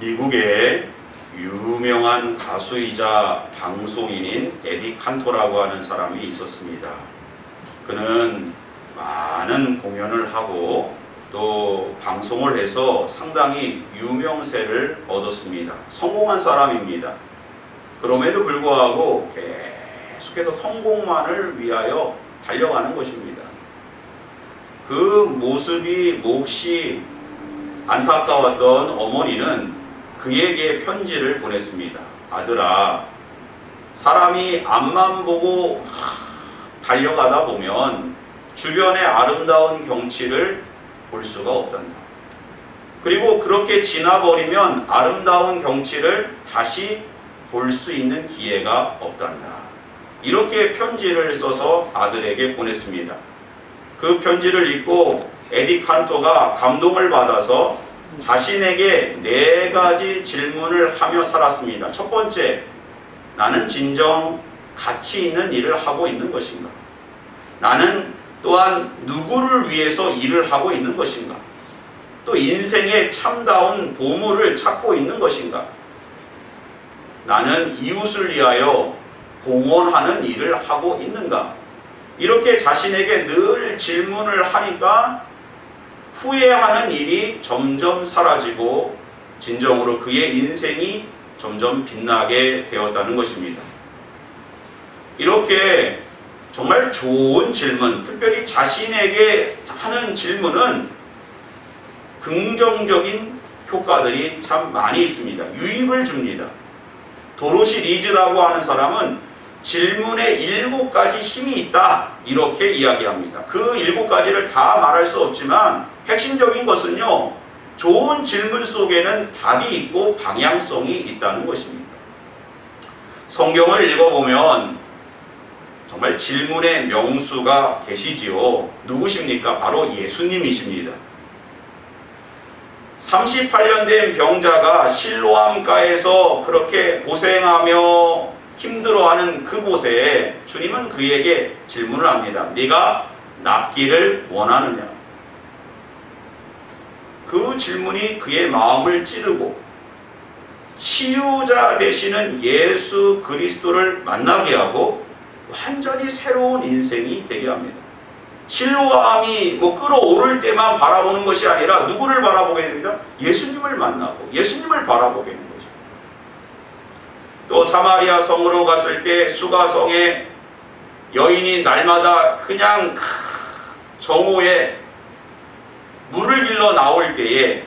미국의 유명한 가수이자 방송인인 에디 칸토라고 하는 사람이 있었습니다. 그는 많은 공연을 하고 또 방송을 해서 상당히 유명세를 얻었습니다. 성공한 사람입니다. 그럼에도 불구하고 계속해서 성공만을 위하여 달려가는 것입니다. 그 모습이 몹시 안타까웠던 어머니는 그에게 편지를 보냈습니다. 아들아, 사람이 앞만 보고 달려가다 보면 주변의 아름다운 경치를 볼 수가 없단다. 그리고 그렇게 지나버리면 아름다운 경치를 다시 볼 수 있는 기회가 없단다. 이렇게 편지를 써서 아들에게 보냈습니다. 그 편지를 읽고 에디 칸토가 감동을 받아서 자신에게 4가지 질문을 하며 살았습니다. 첫 번째, 나는 진정 가치 있는 일을 하고 있는 것인가? 나는 또한 누구를 위해서 일을 하고 있는 것인가? 또 인생의 참다운 보물을 찾고 있는 것인가? 나는 이웃을 위하여 공헌하는 일을 하고 있는가? 이렇게 자신에게 늘 질문을 하니까 후회하는 일이 점점 사라지고 진정으로 그의 인생이 점점 빛나게 되었다는 것입니다. 이렇게 정말 좋은 질문, 특별히 자신에게 하는 질문은 긍정적인 효과들이 참 많이 있습니다. 유익을 줍니다. 도로시 리즈라고 하는 사람은 질문에 7가지 힘이 있다, 이렇게 이야기합니다. 그 7가지를 다 말할 수 없지만 핵심적인 것은요, 좋은 질문 속에는 답이 있고 방향성이 있다는 것입니다. 성경을 읽어보면 정말 질문의 명수가 계시지요. 누구십니까? 바로 예수님이십니다. 38년 된 병자가 실로암가에서 그렇게 고생하며 힘들어하는 그곳에 주님은 그에게 질문을 합니다. 네가 낫기를 원하느냐? 그 질문이 그의 마음을 찌르고 치유자 되시는 예수 그리스도를 만나게 하고 완전히 새로운 인생이 되게 합니다. 실로암이 끌어오를 때만 바라보는 것이 아니라 누구를 바라보게 됩니다? 예수님을 만나고 예수님을 바라보게 되는 거죠. 또 사마리아 성으로 갔을 때 수가성에 여인이 날마다 그냥 정오에 물을 길러 나올 때에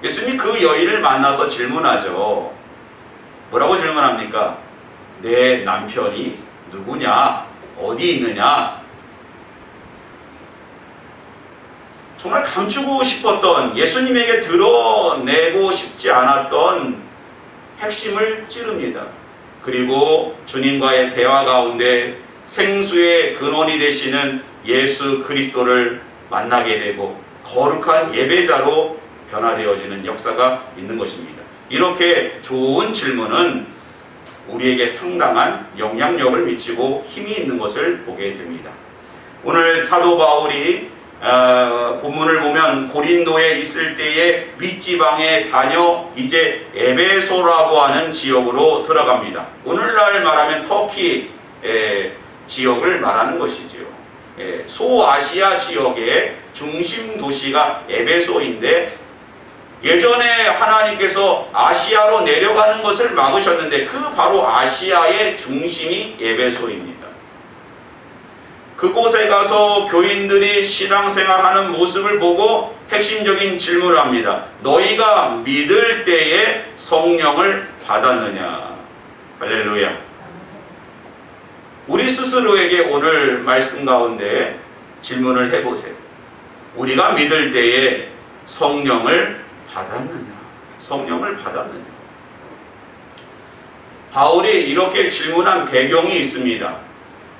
예수님이 그 여인을 만나서 질문하죠. 뭐라고 질문합니까? 내 남편이 누구냐? 어디 있느냐? 정말 감추고 싶었던, 예수님에게 드러내고 싶지 않았던 핵심을 찌릅니다. 그리고 주님과의 대화 가운데 생수의 근원이 되시는 예수 그리스도를 만나게 되고 거룩한 예배자로 변화되어지는 역사가 있는 것입니다. 이렇게 좋은 질문은 우리에게 상당한 영향력을 미치고 힘이 있는 것을 보게 됩니다. 오늘 사도 바울이 본문을 보면 고린도에 있을 때에 윗지방에 다녀 이제 에베소라고 하는 지역으로 들어갑니다. 오늘날 말하면 터키 지역을 말하는 것이지요. 소아시아 지역의 중심 도시가 에베소인데 예전에 하나님께서 아시아로 내려가는 것을 막으셨는데 그 바로 아시아의 중심이 에베소입니다. 그곳에 가서 교인들이 신앙생활하는 모습을 보고 핵심적인 질문을 합니다. 너희가 믿을 때에 성령을 받았느냐? 할렐루야. 우리 스스로에게 오늘 말씀 가운데 질문을 해보세요. 우리가 믿을 때에 성령을 받았느냐? 성령을 받았느냐? 바울이 이렇게 질문한 배경이 있습니다.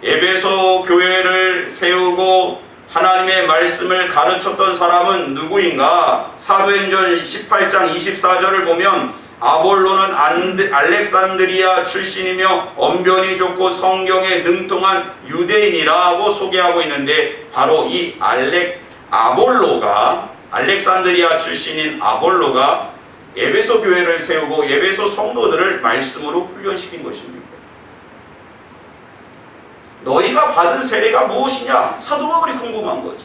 에베소 교회를 세우고 하나님의 말씀을 가르쳤던 사람은 누구인가? 사도행전 18장 24절을 보면 아볼로는 알렉산드리아 출신이며 언변이 좋고 성경에 능통한 유대인이라고 소개하고 있는데 바로 이 알렉산드리아 출신인 아볼로가 에베소 교회를 세우고 에베소 성도들을 말씀으로 훈련시킨 것입니다. 너희가 받은 세례가 무엇이냐? 사도 바울이 궁금한 거죠.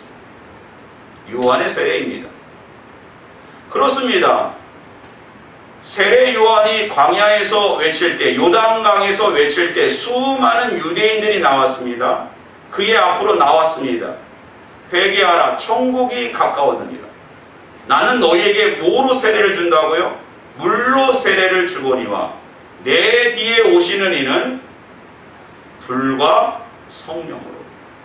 요한의 세례입니다. 그렇습니다. 세례 요한이 광야에서 외칠 때, 요단강에서 외칠 때 수많은 유대인들이 나왔습니다. 그의 앞으로 나왔습니다. 회개하라, 천국이 가까웠느니라. 나는 너희에게 뭐로 세례를 준다고요? 물로 세례를 주거니와 내 뒤에 오시는 이는 불과 성령으로.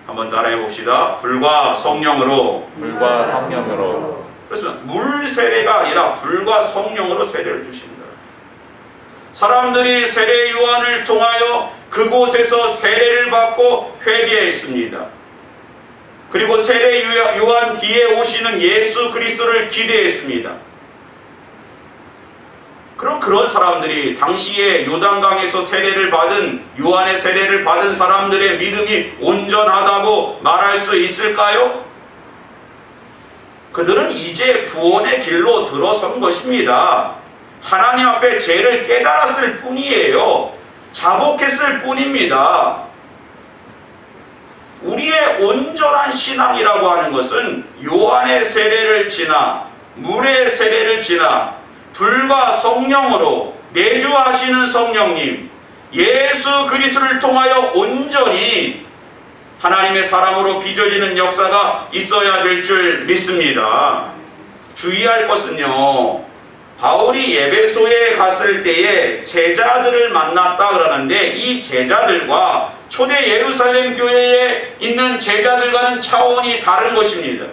한번 따라해 봅시다. 불과 성령으로. 불과 성령으로. 그래서 물 세례가 아니라 불과 성령으로 세례를 주신다. 사람들이 세례 요한을 통하여 그곳에서 세례를 받고 회개했습니다. 그리고 세례 요한 뒤에 오시는 예수 그리스도를 기대했습니다. 그럼 그런 사람들이 당시에 요단강에서 세례를 받은, 요한의 세례를 받은 사람들의 믿음이 온전하다고 말할 수 있을까요? 그들은 이제 구원의 길로 들어선 것입니다. 하나님 앞에 죄를 깨달았을 뿐이에요. 자복했을 뿐입니다. 우리의 온전한 신앙이라고 하는 것은 요한의 세례를 지나 물의 세례를 지나 불과 성령으로 내주하시는 성령님 예수 그리스도를 통하여 온전히 하나님의 사람으로 빚어지는 역사가 있어야 될 줄 믿습니다. 주의할 것은요, 바울이 에베소에 갔을 때에 제자들을 만났다 그러는데 이 제자들과 초대 예루살렘 교회에 있는 제자들과는 차원이 다른 것입니다.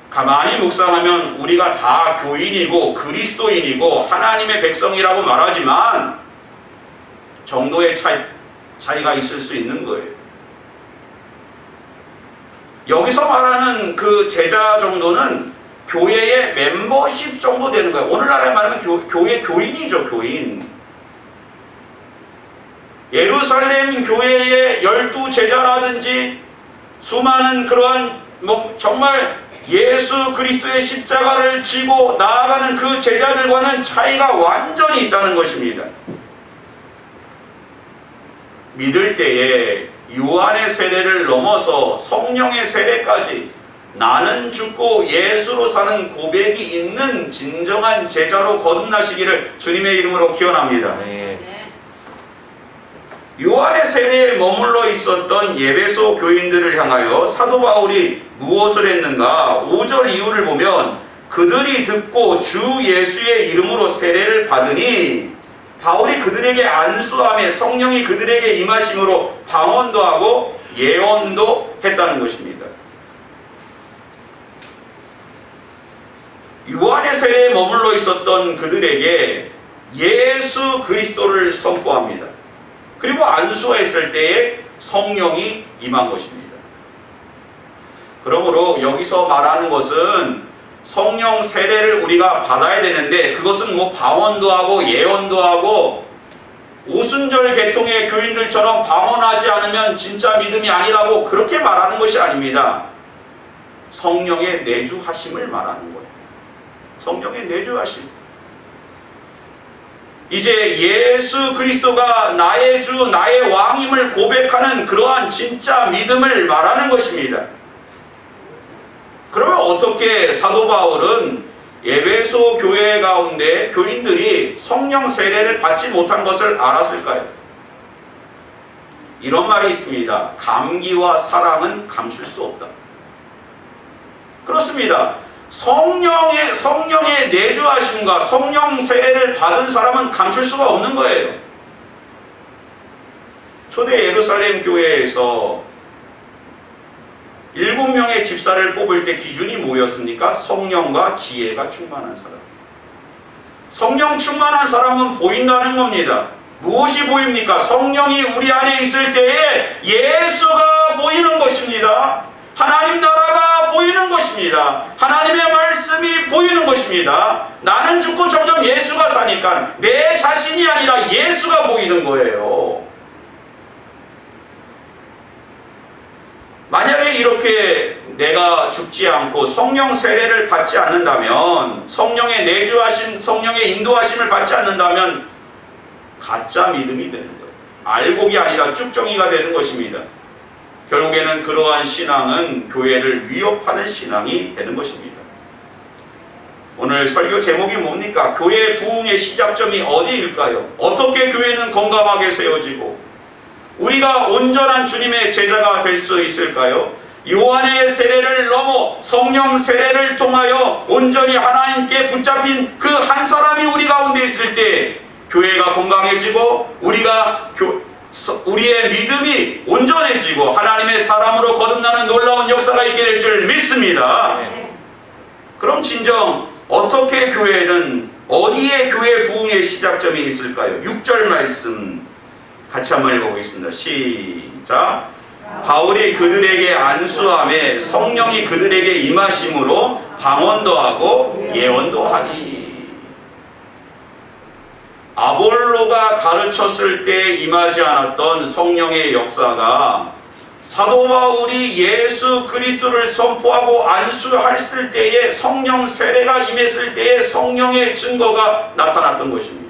가만히 묵상하면 우리가 다 교인이고 그리스도인이고 하나님의 백성이라고 말하지만 정도의 차이가 있을 수 있는 거예요. 여기서 말하는 그 제자 정도는 교회의 멤버십 정도 되는 거예요. 오늘날에 말하면 교회 교인이죠, 교인. 예루살렘 교회의 12제자라든지 수많은 그러한 정말 예수 그리스도의 십자가를 지고 나아가는 그 제자들과는 차이가 완전히 있다는 것입니다. 믿을 때에 요한의 세례를 넘어서 성령의 세례까지 나는 죽고 예수로 사는 고백이 있는 진정한 제자로 거듭나시기를 주님의 이름으로 기원합니다. 요한의 세례에 머물러 있었던 에베소 교인들을 향하여 사도 바울이 무엇을 했는가? 5절 이후를 보면 그들이 듣고 주 예수의 이름으로 세례를 받으니 바울이 그들에게 안수하며 성령이 그들에게 임하심으로 방언도 하고 예언도 했다는 것입니다. 요한의 세례에 머물러 있었던 그들에게 예수 그리스도를 선포합니다. 그리고 안수했을 때에 성령이 임한 것입니다. 그러므로 여기서 말하는 것은 성령 세례를 우리가 받아야 되는데 그것은 방언도 하고 예언도 하고 오순절 계통의 교인들처럼 방언하지 않으면 진짜 믿음이 아니라고 그렇게 말하는 것이 아닙니다. 성령의 내주하심을 말하는 거예요. 성령의 내주하심. 이제 예수 그리스도가 나의 주, 나의 왕임을 고백하는 그러한 진짜 믿음을 말하는 것입니다. 그러면 어떻게 사도 바울은 에베소 교회 가운데 교인들이 성령 세례를 받지 못한 것을 알았을까요? 이런 말이 있습니다. 감기와 사랑은 감출 수 없다. 그렇습니다. 성령의 내주하심과 성령 세례를 받은 사람은 감출 수가 없는 거예요. 초대 예루살렘 교회에서 7명의 집사를 뽑을 때 기준이 뭐였습니까? 성령과 지혜가 충만한 사람. 성령 충만한 사람은 보인다는 겁니다. 무엇이 보입니까? 성령이 우리 안에 있을 때에 예수가 보이는 것입니다. 하나님 나라가 보이는 것입니다. 하나님의 말씀이 보이는 것입니다. 나는 죽고 점점 예수가 사니까 내 자신이 아니라 예수가 보이는 거예요. 만약에 이렇게 내가 죽지 않고 성령 세례를 받지 않는다면, 성령의 내주하심, 성령의 인도하심을 받지 않는다면 가짜 믿음이 되는 거예요. 알곡이 아니라 쭉정이가 되는 것입니다. 결국에는 그러한 신앙은 교회를 위협하는 신앙이 되는 것입니다. 오늘 설교 제목이 뭡니까? 교회 부흥의 시작점이 어디일까요? 어떻게 교회는 건강하게 세워지고 우리가 온전한 주님의 제자가 될 수 있을까요? 요한의 세례를 넘어 성령 세례를 통하여 온전히 하나님께 붙잡힌 그 한 사람이 우리 가운데 있을 때 교회가 건강해지고 우리의 믿음이 온전해지고 하나님의 사람으로 거듭나는 놀라운 역사가 있게 될 줄 믿습니다. 그럼 진정 어떻게 교회는, 어디에 교회 부흥의 시작점이 있을까요? 6절 말씀 같이 한번 읽어보겠습니다. 시작. 바울이 그들에게 안수함에 성령이 그들에게 임하심으로 방언도 하고 예언도 하니. 아볼로가 가르쳤을 때 임하지 않았던 성령의 역사가 사도 바울이 예수 그리스도를 선포하고 안수했을 때에, 성령 세례가 임했을 때에 성령의 증거가 나타났던 것입니다.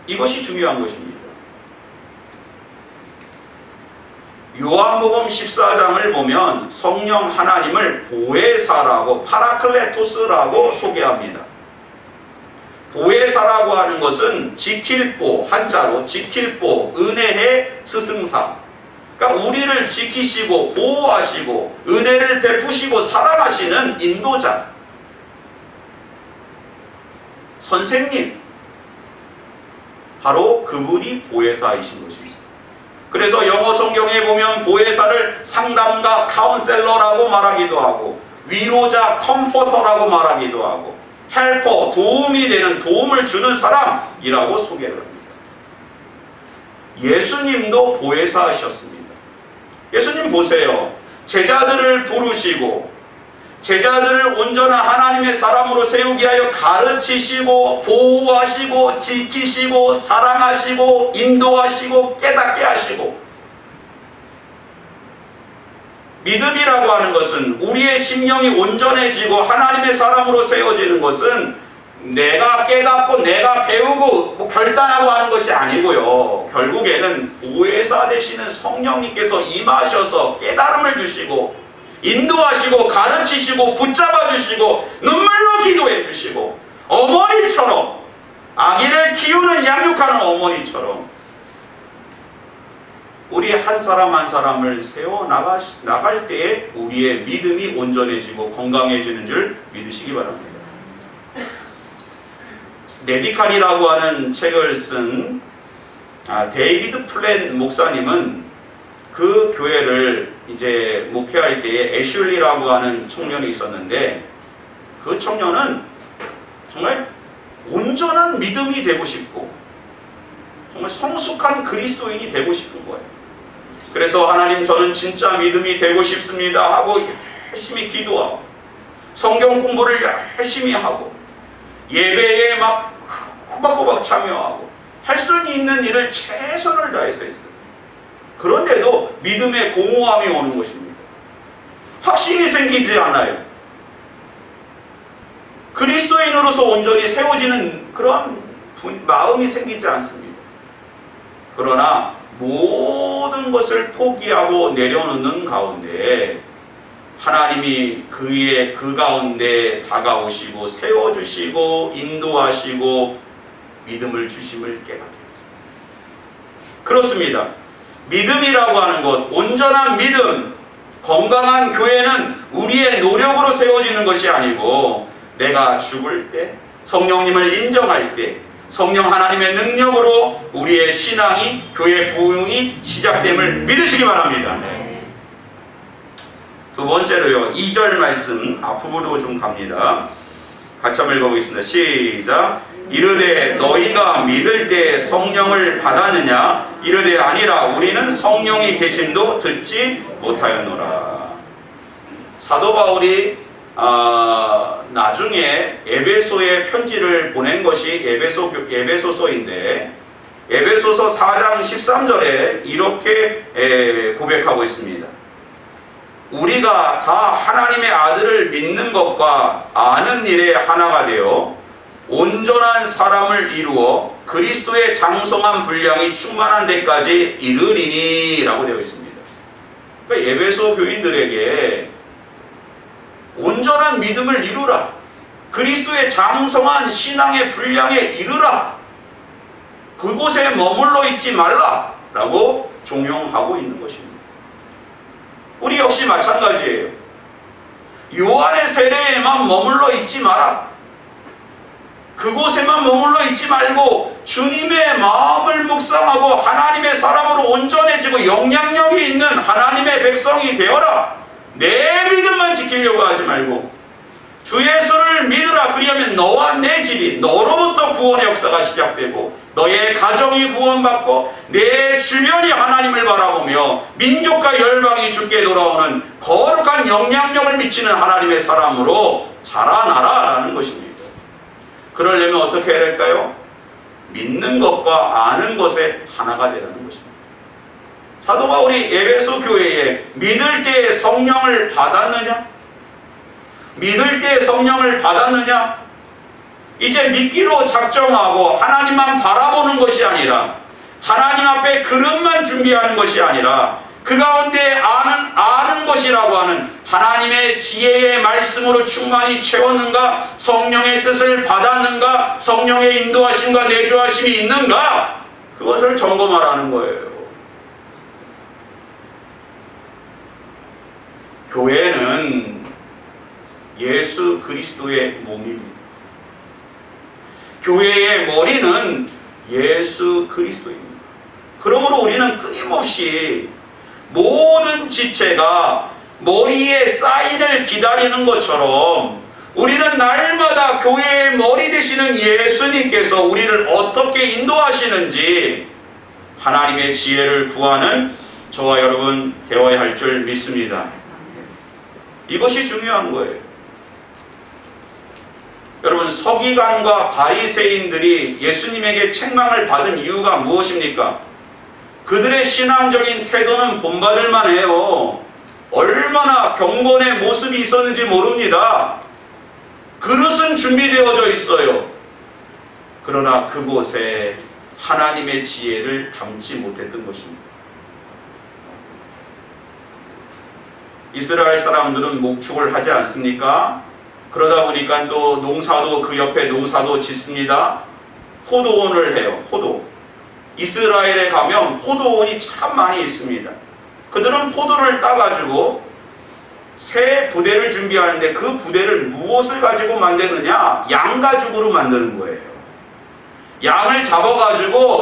이것이 중요한 것입니다. 요한복음 14장을 보면 성령 하나님을 보혜사라고, 파라클레토스라고 소개합니다. 보혜사라고 하는 것은 지킬보, 한자로 지킬보, 은혜의 스승사. 그러니까 우리를 지키시고 보호하시고 은혜를 베푸시고 사랑하시는 인도자, 선생님, 바로 그분이 보혜사이신 것입니다. 그래서 영어 성경에 보면 보혜사를 상담가, 카운셀러라고 말하기도 하고, 위로자, 컴포터라고 말하기도 하고, 헬퍼, 도움이 되는, 도움을 주는 사람이라고 소개를 합니다. 예수님도 보혜사하셨습니다. 예수님 보세요. 제자들을 부르시고 제자들을 온전한 하나님의 사람으로 세우기 위하여 가르치시고 보호하시고 지키시고 사랑하시고 인도하시고 깨닫게 하시고. 믿음이라고 하는 것은, 우리의 심령이 온전해지고 하나님의 사람으로 세워지는 것은 내가 깨닫고 내가 배우고 결단하고 하는 것이 아니고요. 결국에는 보혜사 되시는 성령님께서 임하셔서 깨달음을 주시고 인도하시고 가르치시고 붙잡아 주시고 눈물로 기도해 주시고, 어머니처럼, 아기를 키우는 양육하는 어머니처럼 우리 한 사람 한 사람을 세워 나갈 때에 우리의 믿음이 온전해지고 건강해지는 줄 믿으시기 바랍니다. 레디칼이라고 하는 책을 쓴 데이비드 플랜 목사님은 그 교회를 이제 목회할 때에 애슐리라고 하는 청년이 있었는데, 그 청년은 정말 온전한 믿음이 되고 싶고 정말 성숙한 그리스도인이 되고 싶은 거예요. 그래서 하나님, 저는 진짜 믿음이 되고 싶습니다 하고 열심히 기도하고 성경 공부를 열심히 하고 예배에 막 호박호박 참여하고 할 수 있는 일을 최선을 다해서 했어요. 그런데도 믿음의 공허함이 오는 것입니다. 확신이 생기지 않아요. 그리스도인으로서 온전히 세워지는 그런 마음이 생기지 않습니다. 그러나 모든 것을 포기하고 내려놓는 가운데 하나님이 그 가운데 다가오시고 세워주시고 인도하시고 믿음을 주심을 깨닫게 했습니다. 그렇습니다. 믿음이라고 하는 것, 온전한 믿음, 건강한 교회는 우리의 노력으로 세워지는 것이 아니고 내가 죽을 때, 성령님을 인정할 때 성령 하나님의 능력으로 우리의 신앙이, 교회 부흥이 시작됨을 믿으시기 바랍니다. 두 번째로요, 2절 말씀 앞부분으로 좀 갑니다. 같이 한번 읽어보겠습니다. 시작. 이르되 너희가 믿을 때 성령을 받았느냐? 이르되 아니라 우리는 성령이 계심도 듣지 못하였노라. 사도 바울이 나중에 에베소에 편지를 보낸 것이 에베소서인데, 에베소서 4장 13절에 이렇게 고백하고 있습니다. 우리가 다 하나님의 아들을 믿는 것과 아는 일에 하나가 되어 온전한 사람을 이루어 그리스도의 장성한 분량이 충만한 데까지 이르리니 라고 되어 있습니다. 그러니까 에베소 교인들에게 온전한 믿음을 이루라, 그리스도의 장성한 신앙의 분량에 이르라, 그곳에 머물러 있지 말라 라고 종용하고 있는 것입니다. 우리 역시 마찬가지예요. 요한의 세례에만 머물러 있지 마라. 그곳에만 머물러 있지 말고 주님의 마음을 묵상하고 하나님의 사람으로 온전해지고 영향력이 있는 하나님의 백성이 되어라. 내 믿음만 지키려고 하지 말고 주 예수를 믿으라. 그리하면 너와 내 집이, 너로부터 구원의 역사가 시작되고 너의 가정이 구원받고 내 주변이 하나님을 바라보며 민족과 열방이 주께 돌아오는 거룩한 영향력을 미치는 하나님의 사람으로 자라나라라는 것입니다. 그러려면 어떻게 해야 될까요? 믿는 것과 아는 것에 하나가 되라는 것입니다. 사도 바울이 에베소 교회에 믿을 때에 성령을 받았느냐? 믿을 때에 성령을 받았느냐? 이제 믿기로 작정하고 하나님만 바라보는 것이 아니라 하나님 앞에 그릇만 준비하는 것이 아니라 그 가운데 아는 것이라고 하는 하나님의 지혜의 말씀으로 충만히 채웠는가, 성령의 뜻을 받았는가, 성령의 인도하심과 내주하심이 있는가, 그것을 점검하라는 거예요. 교회는 예수 그리스도의 몸입니다. 교회의 머리는 예수 그리스도입니다. 그러므로 우리는 끊임없이 모든 지체가 머리의 사인을 기다리는 것처럼 우리는 날마다 교회의 머리 되시는 예수님께서 우리를 어떻게 인도하시는지 하나님의 지혜를 구하는 저와 여러분 되어야 할 줄 믿습니다. 이것이 중요한 거예요. 여러분, 서기관과 바리새인들이 예수님에게 책망을 받은 이유가 무엇입니까? 그들의 신앙적인 태도는 본받을 만해요. 얼마나 경건의 모습이 있었는지 모릅니다. 그릇은 준비되어져 있어요. 그러나 그곳에 하나님의 지혜를 담지 못했던 것입니다. 이스라엘 사람들은 목축을 하지 않습니까? 그러다 보니까 또 농사도 그 옆에 농사도 짓습니다. 포도원을 해요. 포도. 이스라엘에 가면 포도원이 참 많이 있습니다. 그들은 포도를 따가지고 새 부대를 준비하는데 그 부대를 무엇을 가지고 만드느냐? 양가죽으로 만드는 거예요. 양을 잡아가지고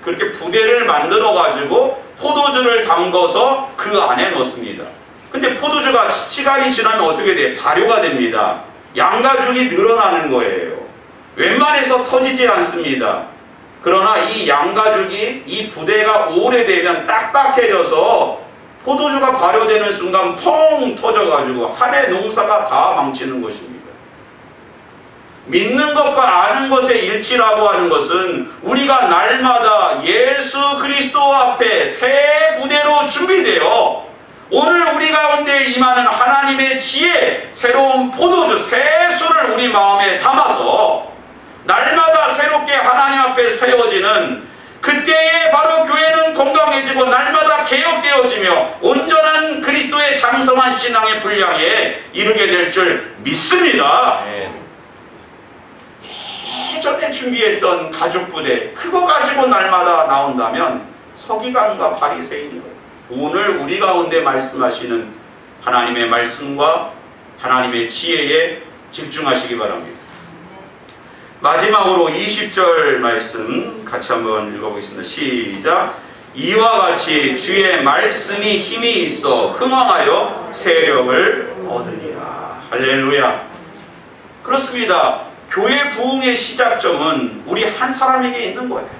그렇게 부대를 만들어가지고 포도주를 담궈서 그 안에 넣습니다. 근데 포도주가 시간이 지나면 어떻게 돼요? 발효가 됩니다. 양가죽이 늘어나는 거예요. 웬만해서 터지지 않습니다. 그러나 이 양가죽이 이 부대가 오래되면 딱딱해져서 포도주가 발효되는 순간 펑 터져가지고 한 해 농사가 다 망치는 것입니다. 믿는 것과 아는 것의 일치라고 하는 것은 우리가 날마다 예수 그리스도 앞에 새 부대로 준비되어 오늘 우리 가운데 임하는 하나님의 지혜, 새로운 포도주, 새 술을 우리 마음에 담아서 날마다 새롭게 하나님 앞에 세워지는 그때에 바로 교회는 건강해지고 날마다 개혁되어지며 온전한 그리스도의 장성한 신앙의 분량에 이르게 될 줄 믿습니다. 예전에 준비했던 가죽부대 그거 가지고 날마다 나온다면 서기관과 바리새인이에요. 오늘 우리 가운데 말씀하시는 하나님의 말씀과 하나님의 지혜에 집중하시기 바랍니다. 마지막으로 20절 말씀 같이 한번 읽어보겠습니다. 시작. 이와 같이 주의 말씀이 힘이 있어 흥왕하여 세력을 얻으니라. 할렐루야. 그렇습니다. 교회 부흥의 시작점은 우리 한 사람에게 있는 거예요.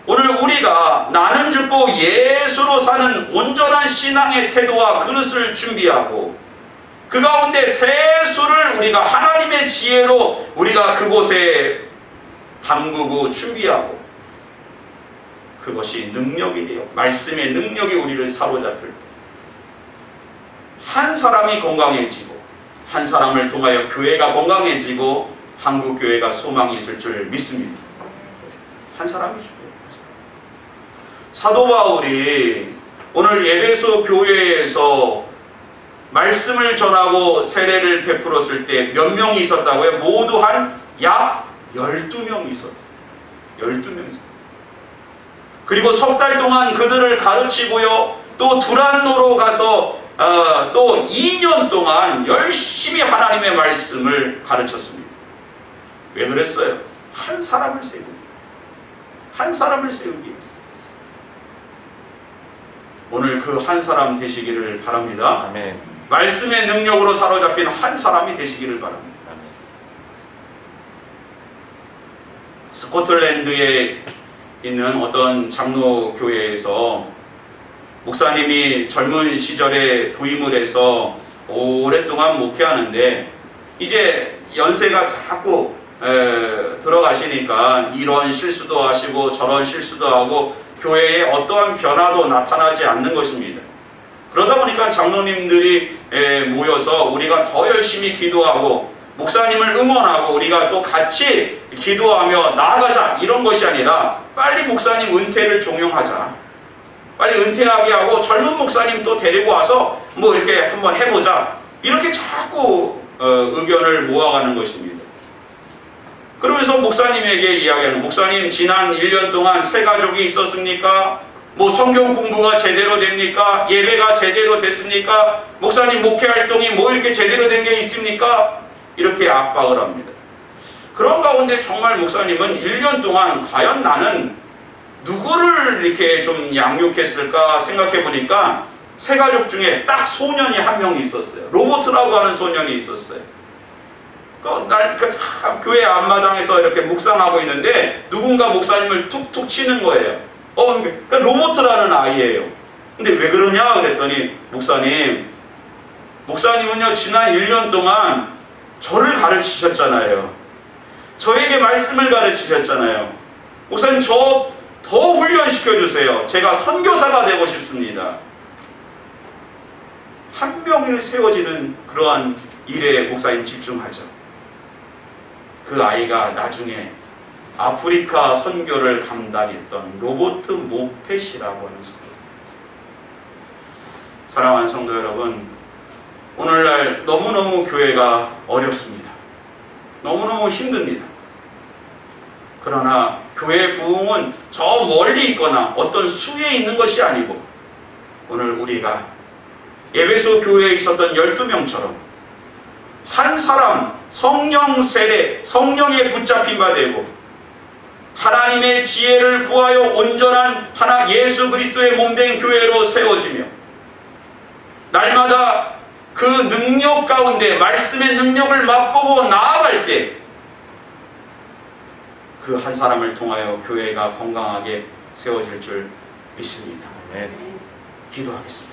오늘 우리가 나는 죽고 예수로 사는 온전한 신앙의 태도와 그릇을 준비하고 그 가운데 새 술을 우리가 하나님의 지혜로 우리가 그곳에 담그고 준비하고 그것이 능력이 돼요. 말씀의 능력이 우리를 사로잡힐 때 한 사람이 건강해지고 한 사람을 통하여 교회가 건강해지고 한국 교회가 소망이 있을 줄 믿습니다. 한 사람이 죽어요. 사도 바울이 오늘 에베소 교회에서 말씀을 전하고 세례를 베풀었을 때 몇 명이 있었다고요? 모두 한 약 12명이 있었다. 12명이 있었다. 그리고 석 달 동안 그들을 가르치고요. 또 두란노로 가서 또 2년 동안 열심히 하나님의 말씀을 가르쳤습니다. 왜 그랬어요? 한 사람을 세우기. 한 사람을 세우기 위해서. 오늘 그 한 사람 되시기를 바랍니다. 아멘. 말씀의 능력으로 사로잡힌 한 사람이 되시기를 바랍니다. 아멘. 스코틀랜드에 있는 어떤 장로교회에서 목사님이 젊은 시절에 부임을 해서 오랫동안 목회하는데 이제 연세가 자꾸 들어가시니까 이런 실수도 하시고 저런 실수도 하고 교회에 어떠한 변화도 나타나지 않는 것입니다. 그러다 보니까 장로님들이 모여서 우리가 더 열심히 기도하고 목사님을 응원하고 우리가 또 같이 기도하며 나아가자 이런 것이 아니라 빨리 목사님 은퇴를 종용하자. 빨리 은퇴하게 하고 젊은 목사님 또 데리고 와서 뭐 이렇게 한번 해보자. 이렇게 자꾸 의견을 모아가는 것입니다. 그러면서 목사님에게 이야기하는, 목사님 지난 1년 동안 새 가족이 있었습니까? 뭐 성경 공부가 제대로 됩니까? 예배가 제대로 됐습니까? 목사님 목회 활동이 뭐 이렇게 제대로 된 게 있습니까? 이렇게 압박을 합니다. 그런 가운데 정말 목사님은 1년 동안 과연 나는 누구를 이렇게 좀 양육했을까 생각해 보니까 새 가족 중에 딱 소년이 한 명 있었어요. 로버트라고 하는 소년이 있었어요. 교회 앞마당에서 이렇게 묵상하고 있는데 누군가 목사님을 툭툭 치는 거예요. 그러니까 로버트라는 아이예요. 근데 왜 그러냐 그랬더니 목사님은요 지난 1년 동안 저를 가르치셨잖아요. 저에게 말씀을 가르치셨잖아요. 목사님 저 더 훈련시켜주세요. 제가 선교사가 되고 싶습니다. 한 명이 세워지는 그러한 일에 목사님 집중하죠. 그 아이가 나중에 아프리카 선교를 감당했던 로버트 모펫이라고 하는 선교사입니다. 사랑하는 성도 여러분, 오늘날 너무너무 교회가 어렵습니다. 너무너무 힘듭니다. 그러나 교회 부흥은 저 멀리 있거나 어떤 수에 있는 것이 아니고 오늘 우리가 에베소 교회에 있었던 12명처럼 한 사람 성령 세례, 성령에 붙잡힌 바 되고 하나님의 지혜를 구하여 온전한 하나 예수 그리스도의 몸된 교회로 세워지며 날마다 그 능력 가운데 말씀의 능력을 맛보고 나아갈 때 그 한 사람을 통하여 교회가 건강하게 세워질 줄 믿습니다. 아멘. 기도하겠습니다.